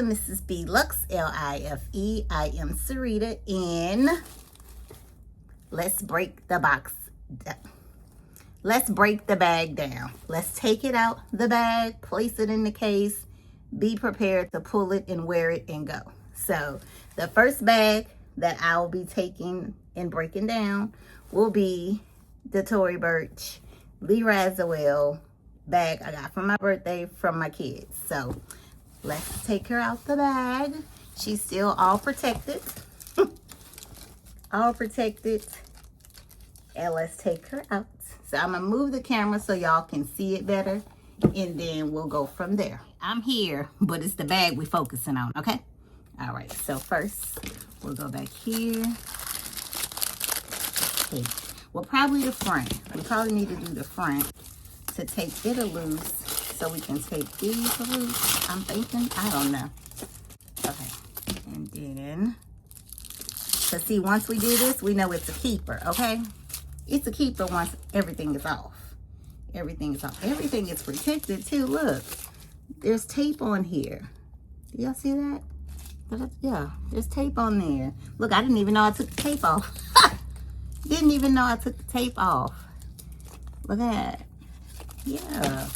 to Mrs. B Lux, L-I-F-E. I am Sarita, and let's break the box down. Let's break the bag down. Let's take it out the bag, place it in the case, be prepared to pull it and wear it and go. So the first bag that I'll be taking and breaking down will be the Tory Burch Lee Radziwill bag I got for my birthday from my kids. So let's take her out the bag. She's still all protected. All protected. And let's take her out. So I'm gonna move the camera so y'all can see it better, and then we'll go from there. I'm here, but it's the bag we're focusing on, okay? All right, so first we'll go back here. Okay. Well, probably the front. We probably need to do the front to take it loose so we can take these loose. I'm thinking, I don't know. Okay, and then, so see, once we do this, we know it's a keeper, okay? It's a keeper once everything is off. Everything is off. Everything is protected too. Look, there's tape on here. Do y'all see that? Yeah, there's tape on there. Look, I didn't even know I took the tape off. Didn't even know I took the tape off. Look at that. Yeah.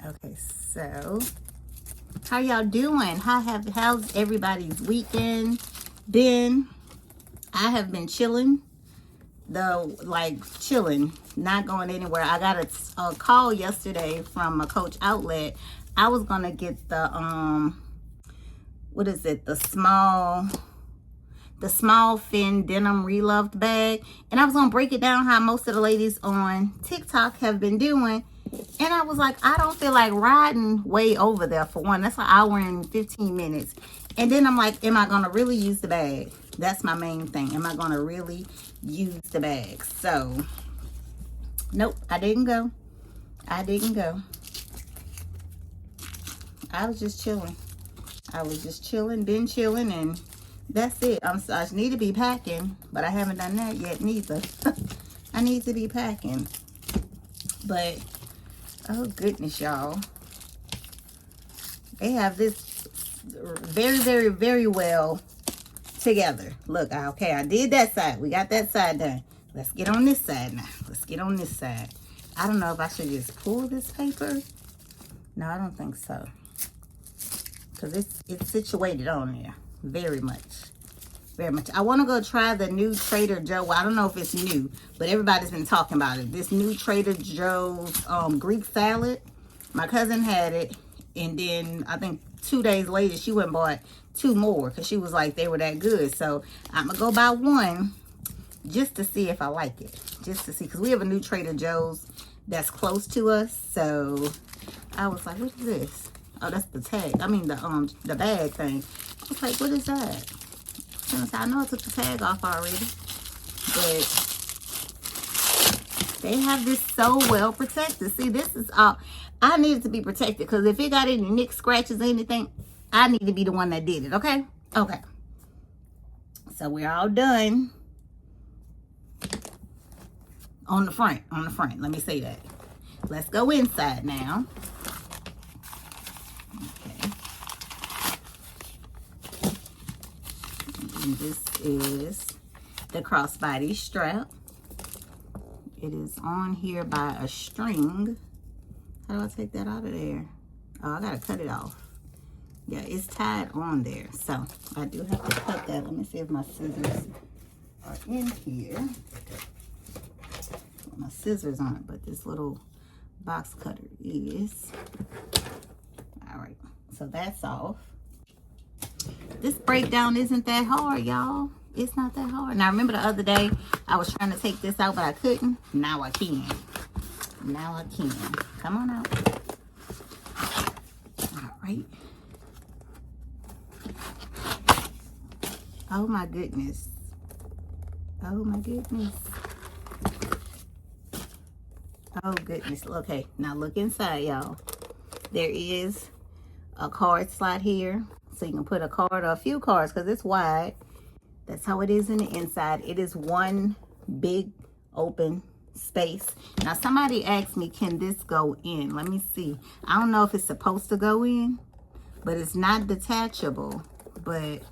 Okay, so how y'all doing? How's everybody's weekend been? I have been chilling. Chilling, not going anywhere. I got a call yesterday from a Coach outlet. I was gonna get the what is it, the small fin denim reloved bag, and I was gonna break it down how most of the ladies on TikTok have been doing, and I was like, I don't feel like riding way over there. For one, that's an hour and 15 minutes, and then I'm like, am I gonna really use the bag? That's my main thing. Am I gonna really use the bag? So nope, I didn't go. I was just chilling. Been chilling, and that's it. I just need to be packing, but I haven't done that yet neither. I need to be packing, but oh goodness, y'all, they have this very, very, very well together. Look, okay, I did that side. We got that side done. Let's get on this side now. Let's get on this side. I don't know if I should just pull this paper. No, I don't think so, because it's situated on there very much. I want to go try the new Trader Joe. Well, I don't know if it's new, but everybody's been talking about it. This new Trader Joe's Greek salad. My cousin had it, and then I think 2 days later she went and bought 2 more because she was like they were that good. So I'm gonna go buy one just to see if I like it, just to see, because we have a new Trader Joe's that's close to us. So I was like, what is this? Oh, that's the tag. I mean the bag thing. I was like, what is that? I know I took the tag off already, but they have this so well protected. See, this is all I needed to be protected, because if it got any nicks, scratches, anything, I need to be the one that did it. Okay. So we're all done on the front. Let me say that. Let's go inside now. And this is the crossbody strap. It is on here by a string. How do I take that out of there? Oh, I gotta cut it off. Yeah, it's tied on there, so I do have to cut that. Let me see if my scissors are in here. My scissors aren't, but this little box cutter is. All right, so that's off. This breakdown isn't that hard, y'all. It's not that hard. Now, remember the other day I was trying to take this out, but I couldn't. Now I can. Come on out. All right. Oh my goodness. Oh goodness. Okay, now look inside, y'all. There is a card slot here, so you can put a card or a few cards, because it's wide. That's how it is in the inside. It is one big open space. Now, somebody asked me, can this go in? Let me see. I don't know if it's supposed to go in, but it's not detachable, but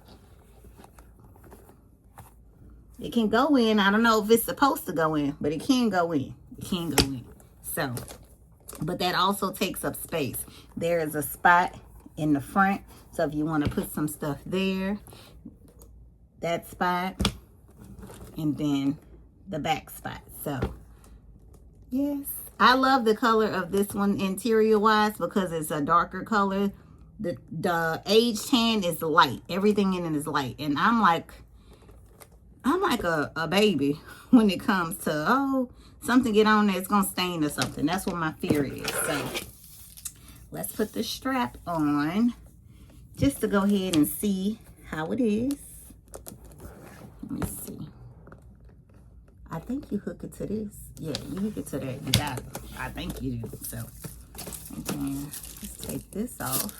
it can go in. I don't know if it's supposed to go in, but it can go in. It can go in. So, but that also takes up space. There is a spot in the front. So if you want to put some stuff there, that spot, and then the back spot. So, yes. I love the color of this one interior wise because it's a darker color. The age tan is light. Everything in it is light. And I'm like a baby when it comes to, oh, something get on there, it's gonna stain or something. That's what my fear is. So let's put the strap on just to go ahead and see how it is. Let me see. I think you hook it to this. Yeah, you hook it to that. You got it. I think you do. So, and then let's take this off.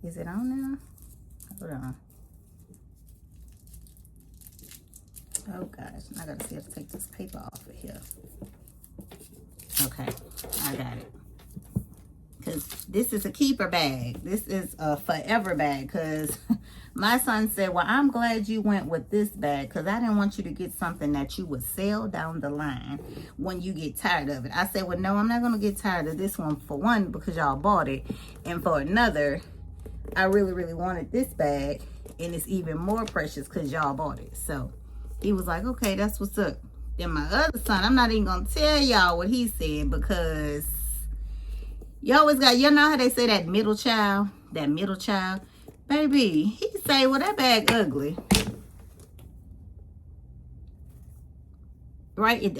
Is it on now? Hold on. Oh gosh, I gotta see if I take this paper off of here. Okay, I got it. Because this is a keeper bag. This is a forever bag. Because my son said, well, I'm glad you went with this bag. Because I didn't want you to get something that you would sell down the line when you get tired of it. I said, well, no, I'm not going to get tired of this one. For one, because y'all bought it. And for another, I really, really wanted this bag. And it's even more precious because y'all bought it. So he was like, okay, that's what's up. Then my other son, I'm not even going to tell y'all what he said because you always got, you know how they say that middle child? That middle child? Baby, he say, well, that bag ugly. Right?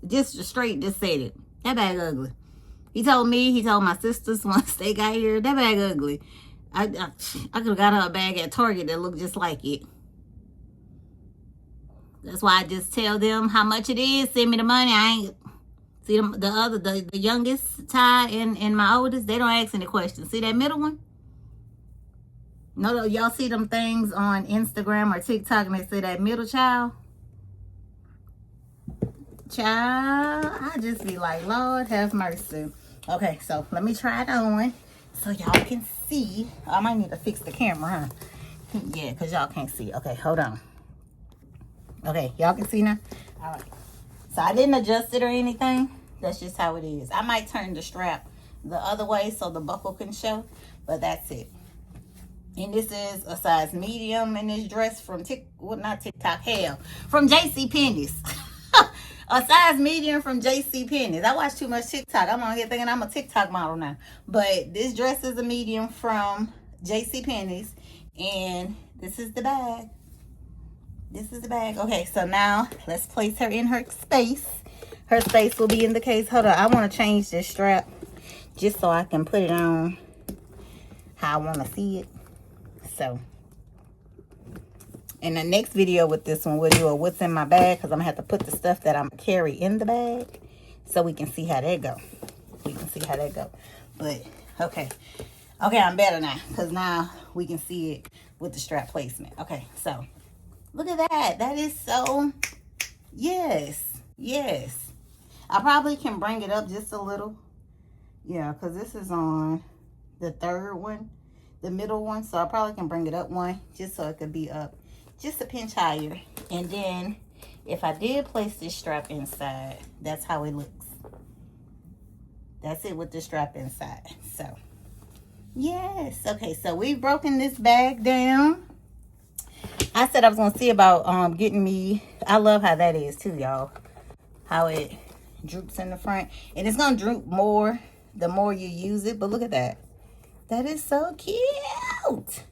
Just straight just said it. That bag ugly. He told me, he told my sisters once they got here, that bag ugly. I could have got her a bag at Target that looked just like it. That's why I just tell them how much it is. Send me the money. I ain't... See, the youngest, Ty, and my oldest, they don't ask any questions. See that middle one? No, y'all see them things on Instagram or TikTok and they say that middle child? Child, I just be like, Lord have mercy. Okay, so let me try it on so y'all can see. I might need to fix the camera, huh? Yeah, because y'all can't see. Okay, hold on. Okay, y'all can see now? All right. So I didn't adjust it or anything. That's just how it is. I might turn the strap the other way so the buckle can show, but that's it. And this is a size medium in this dress from not TikTok, hell, from JCPenney's. A size medium from JCPenney's. I watch too much TikTok. I'm on here thinking I'm a TikTok model now. But this dress is a medium from JCPenney's, and this is the bag. This is the bag. Okay, so now let's place her in her space. Her space will be in the case. Hold on, I want to change this strap just so I can put it on how I want to see it. So, in the next video with this one, we'll do a what's in my bag because I'm going to have to put the stuff that I'm carry in the bag so we can see how that go. We can see how that go. But, okay. Okay, I'm better now because now we can see it with the strap placement. Okay, so... Look at that. That is so, yes, yes. I probably can bring it up just a little. Yeah, because this is on the third one, the middle one. So I probably can bring it up one just so it could be up just a pinch higher. And then if I did place this strap inside, that's how it looks. That's it with the strap inside. So, yes. Okay, so we've broken this bag down. I said I was going to see about getting me, I love how that is too, y'all. How it droops in the front. And it's going to droop more the more you use it. But look at that. That is so cute.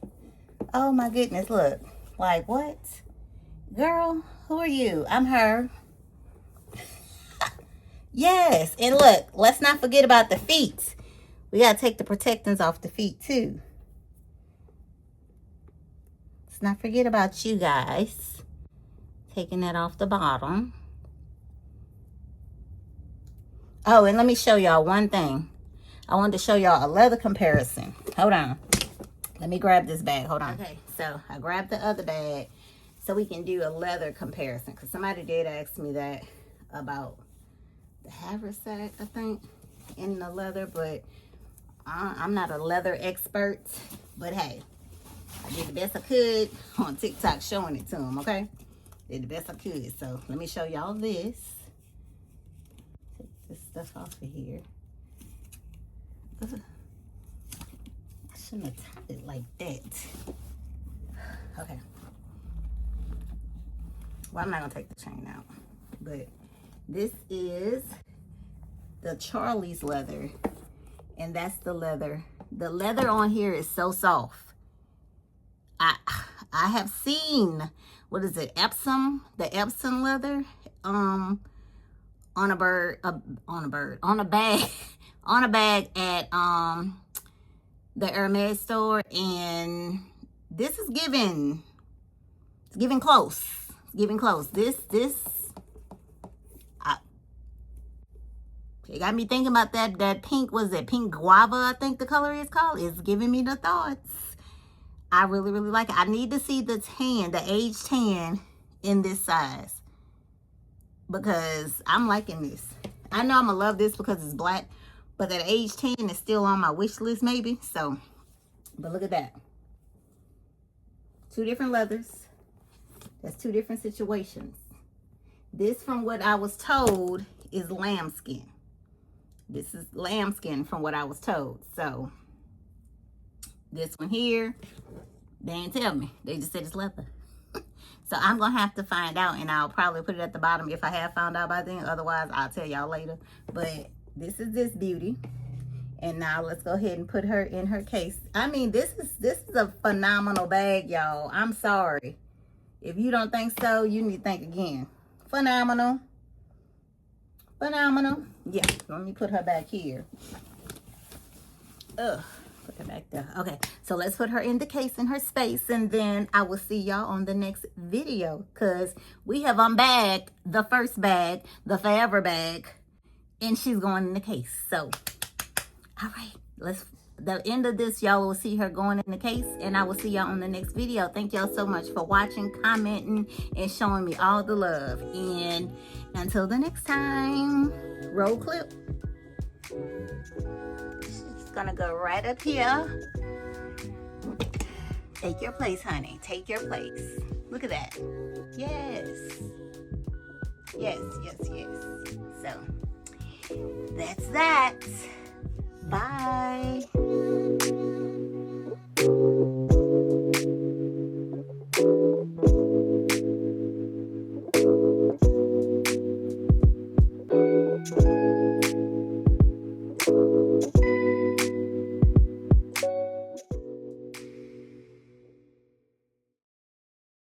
Oh my goodness, look. Like what? Girl, who are you? I'm her. Yes, and look, let's not forget about the feet. We got to take the protectors off the feet too. Not forget about you guys. Taking that off the bottom. Oh, and let me show y'all one thing. I wanted to show y'all a leather comparison. Hold on. Let me grab this bag. Hold on. Okay, so I grabbed the other bag so we can do a leather comparison. Because somebody did ask me that about the haversack, I think, in the leather. But I'm not a leather expert, but hey, I did the best I could on TikTok showing it to them, okay? Did the best I could. So let me show y'all this. Take this stuff off of here. Ugh. I shouldn't have tied it like that. Okay. Well, I'm not gonna take the chain out, but this is the Charlie's leather, and that's the leather. The leather on here is so soft. I have seen, what is it, Epsom, the Epsom leather, on a bag, on a bag at the Hermes store, and this is giving, it's giving close. It's giving close. It got me thinking about that pink, was it pink guava, I think the color is called. It's giving me the thoughts. I really, really like it. I need to see the tan, the age tan in this size, because I'm liking this. I know I'm gonna love this because it's black, but that age tan is still on my wish list maybe. So, but look at that. 2 different leathers. That's 2 different situations. This, from what I was told, is lambskin. This is lambskin from what I was told. So this one here, they didn't tell me. They just said it's leather. So I'm going to have to find out, and I'll probably put it at the bottom if I have found out by then. Otherwise, I'll tell y'all later. But this is this beauty. And now let's go ahead and put her in her case. I mean, this is a phenomenal bag, y'all. I'm sorry. If you don't think so, you need to think again. Phenomenal. Phenomenal. Yeah, let me put her back here. Ugh. Put her back there. Okay, so let's put her in the case, in her space, and then I will see y'all on the next video, because we have unbagged the first bag, the forever bag, and she's going in the case. So, all right, the end of this, y'all will see her going in the case, and I will see y'all on the next video. Thank y'all so much for watching, commenting, and showing me all the love. And until the next time, roll clip. Gonna go right up here. Take your place, honey. Take your place. Look at that. Yes. Yes, yes, yes. So that's that. Bye.